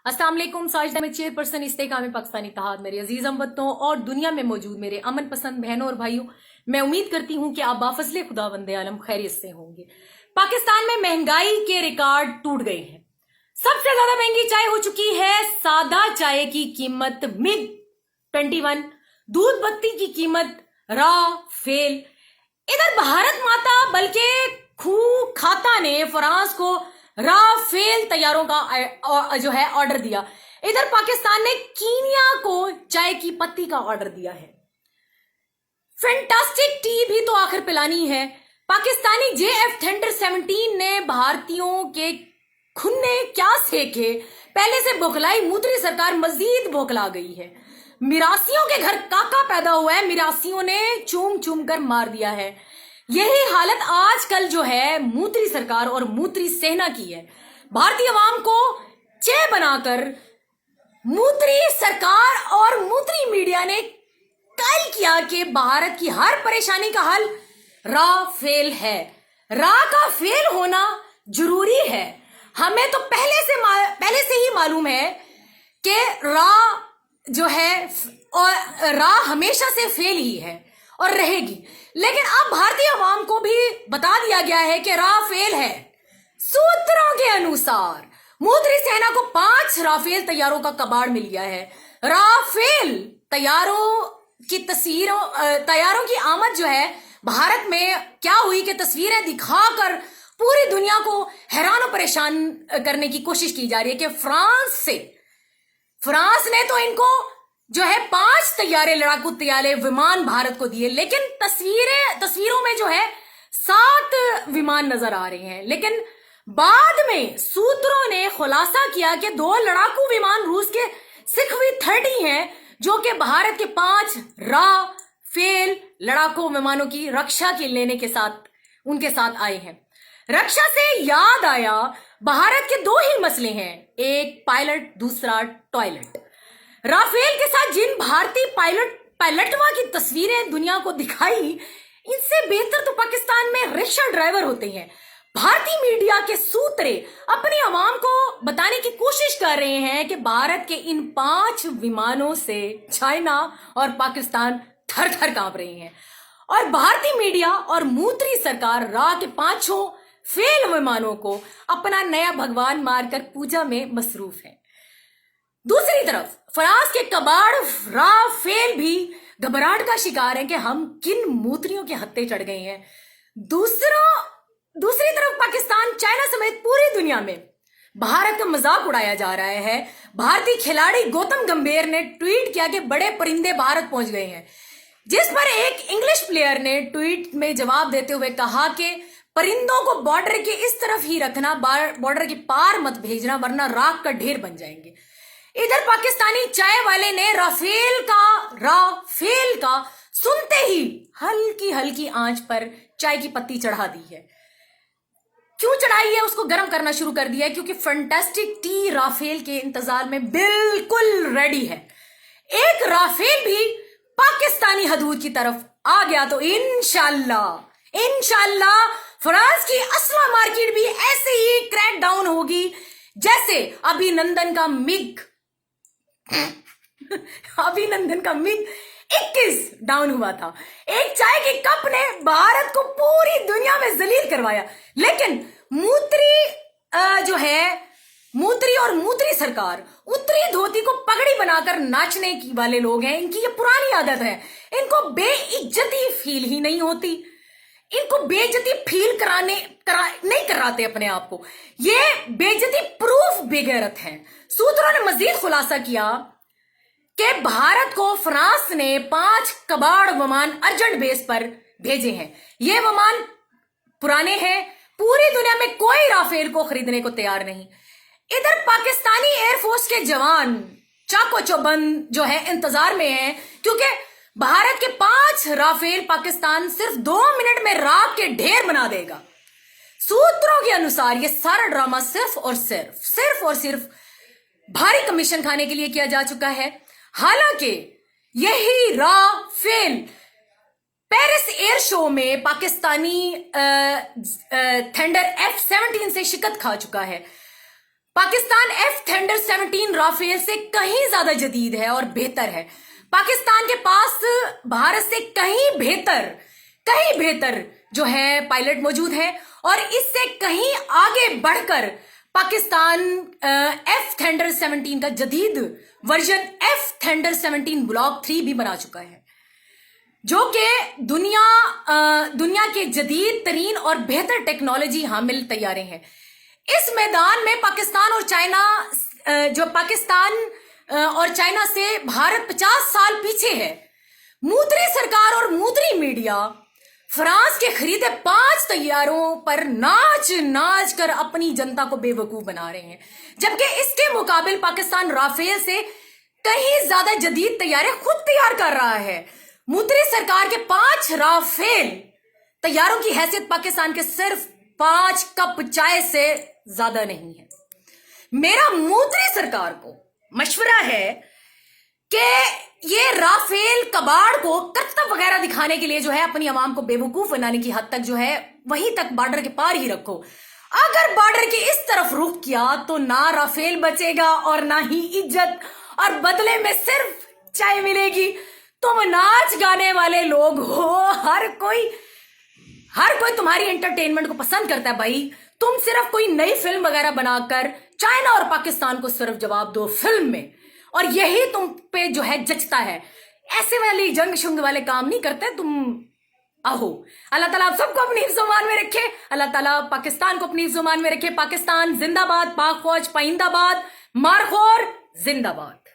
अस्सलाम वालेकुम। साजिदा में चेयरपर्सन इस्तेकाम पाकिस्तानी इत्तेहाद, मेरे अजीज हमवतनों और दुनिया में मौजूद मेरे अमन पसंद बहनों और भाइयों, मैं उम्मीद करती हूँ कि आप बाफजले खुदा वंदे आलम खैरियत से होंगे। पाकिस्तान में महंगाई के रिकॉर्ड टूट गए हैं। सबसे ज्यादा महंगी चाय हो चुकी है सादा चाय की कीमत मिग 21, दूध बत्ती की कीमत रा फेल। इधर भारत माता बल्कि खू खाता ने फ्रांस को राफेल तैयारों का जो है ऑर्डर दिया। इधर पाकिस्तान ने कीनिया को चाय की पत्ती का ऑर्डर दिया है। फैंटास्टिक टी भी तो आखिर पिलानी है। पाकिस्तानी JF थंडर 17 ने भारतीयों के खुन्ने क्या सेके, पहले से बौखलाई मूत्री सरकार मजीद बौखला गई है। मिरासियों के घर काका पैदा हुआ है, मिरासियों ने चूम चूम कर मार दिया है। यही हालत आजकल जो है मूत्री सरकार और मूत्री सेना की है। भारतीय अवाम को चे बनाकर मूत्री सरकार और मूत्री मीडिया ने कायल किया कि भारत की हर परेशानी का हल राफेल है। रा का फेल होना जरूरी है। हमें तो पहले से ही मालूम है कि रा जो है और रा हमेशा से फेल ही है और रहेगी, लेकिन अब भारतीय अवाम को भी बता दिया गया है कि राफेल है। सूत्रों के अनुसार मूत्री सेना को 5 राफेल तैयारों का कबाड़ मिल गया है। राफेल तैयारों की आमद जो है भारत में क्या हुई कि तस्वीरें दिखाकर पूरी दुनिया को हैरान और परेशान करने की कोशिश की जा रही है कि फ्रांस ने तो इनको जो है 5 तैयारे लड़ाकू तैयारे विमान भारत को दिए, लेकिन तस्वीरों में जो है 7 विमान नजर आ रहे हैं। लेकिन बाद में सूत्रों ने खुलासा किया कि 2 लड़ाकू विमान रूस के सिखवी 30 हैं, जो कि भारत के 5 राफेल लड़ाकू विमानों की रक्षा के लेने के साथ उनके साथ आए हैं। रक्षा से याद आया, भारत के 2 ही मसले हैं, एक पायलट दूसरा टॉयलेट। राफेल के साथ जिन भारतीय पायलटवा की तस्वीरें दुनिया को दिखाई, इनसे बेहतर तो पाकिस्तान में रिक्शा ड्राइवर होते हैं। भारतीय मीडिया के सूत्रे अपनी आवाम को बताने की कोशिश कर रहे हैं कि भारत के इन 5 विमानों से चाइना और पाकिस्तान थर थर कांप रहे हैं और भारतीय मीडिया और मूत्री सरकार रा के 5 फेल विमानों को अपना नया भगवान मारकर पूजा में मसरूफ है। दूसरी तरफ फ्रांस के कबाड़ राफेल भी घबराहट का शिकार है कि हम किन मूत्रियों के हत्थे चढ़ गए हैं। दूसरी तरफ पाकिस्तान, चाइना समेत पूरी दुनिया में भारत का मजाक उड़ाया जा रहा है। भारतीय खिलाड़ी गौतम गंभीर ने ट्वीट किया कि बड़े परिंदे भारत पहुंच गए हैं, जिस पर एक इंग्लिश प्लेयर ने ट्वीट में जवाब देते हुए कहा कि परिंदों को बॉर्डर के इस तरफ ही रखना, बॉर्डर के पार मत भेजना, वरना राख का ढेर बन जाएंगे। इधर पाकिस्तानी चाय वाले ने राफेल का सुनते ही हल्की हल्की आंच पर चाय की पत्ती चढ़ा दी है। क्यों चढ़ाई है? उसको गर्म करना शुरू कर दिया है, क्योंकि फैंटास्टिक टी राफेल के इंतजार में बिल्कुल रेडी है। एक राफेल भी पाकिस्तानी हदूद की तरफ आ गया तो इंशाल्लाह फ्रांस की असला मार्केट भी ऐसे ही क्रैक डाउन होगी जैसे अभिनंदन का मिग 21 डाउन हुआ था। एक चाय के कप ने भारत को पूरी दुनिया में जलील करवाया, लेकिन मूत्री और मूत्री सरकार उत्तरी धोती को पगड़ी बनाकर नाचने की वाले लोग हैं। इनकी ये पुरानी आदत है। इनको बेइज्जती फील ही नहीं होती। इनको बेइज्जती फील नहीं कराते अपने आप को। ये बेइज्जती प्रूफ बेगैरत हैं। सूत्रों ने मजीद खुलासा किया कि भारत को फ्रांस ने 5 कबाड़ विमान अर्जेंट बेस पर भेजे हैं। ये विमान पुराने हैं, पूरी दुनिया में कोई राफेल को खरीदने को तैयार नहीं। इधर पाकिस्तानी एयरफोर्स के जवान चाको चौबंद जो है इंतजार में हैं, क्योंकि भारत के 5 राफेल पाकिस्तान सिर्फ 2 मिनट में राख के ढेर बना देगा। सूत्रों के अनुसार ये सारा ड्रामा सिर्फ और सिर्फ भारी कमीशन खाने के लिए किया जा चुका है। हालांकि यही राफेल पेरिस एयर शो में पाकिस्तानी थंडर F-17 से शिकस्त खा चुका है। पाकिस्तान एफ थंडर 17 राफेल से कहीं ज्यादा जदीद है और बेहतर है। पाकिस्तान के पास भारत से कहीं बेहतर जो है पायलट मौजूद है और इससे कहीं आगे बढ़कर पाकिस्तान एफ थंडर 17 का जदीद वर्जन एफ थंडर 17 ब्लॉक 3 भी बना चुका है, जो कि दुनिया के जदीद तरीन और बेहतर टेक्नोलॉजी हामिल तैयारे हैं। इस मैदान में पाकिस्तान और चाइना से भारत 50 साल पीछे है। मोदी सरकार और मोदी मीडिया फ्रांस के खरीदे 5 तैयारों पर नाच कर अपनी जनता को बेवकूफ बना रहे हैं, जबकि इसके मुकाबले पाकिस्तान राफेल से कहीं ज्यादा जदीद तैयारे खुद तैयार कर रहा है। मोदी सरकार के 5 राफेल तैयारों की हैसियत पाकिस्तान के सिर्फ 5 कप चाय से ज्यादा नहीं है। मेरा मोदी सरकार को मशवरा है कि ये राफेल कबाड़ को करतब वगैरह दिखाने के लिए जो है अपनी आवाम को बेवकूफ बनाने की हद तक जो है वहीं तक बॉर्डर के पार ही रखो। अगर बॉर्डर के इस तरफ रुख किया तो ना राफेल बचेगा और ना ही इज्जत, और बदले में सिर्फ चाय मिलेगी। तुम नाच गाने वाले लोग हो, हर कोई तुम्हारी एंटरटेनमेंट को पसंद करता है भाई। तुम सिर्फ कोई नई फिल्म वगैरह बनाकर चाइना और पाकिस्तान को सिर्फ जवाब दो फिल्म में, और यही तुम पे जो है जचता है। ऐसे वाली जंग शुंग वाले काम नहीं करते तुम। आहो, अल्लाह ताला आप सबको अपनी हिफ्ज़-ओ-मान में रखे। अल्लाह ताला पाकिस्तान को अपनी हिफ्ज़-ओ-मान में रखे। पाकिस्तान जिंदाबाद, पाक फौज पाइंदाबाद, मारखोर जिंदाबाद।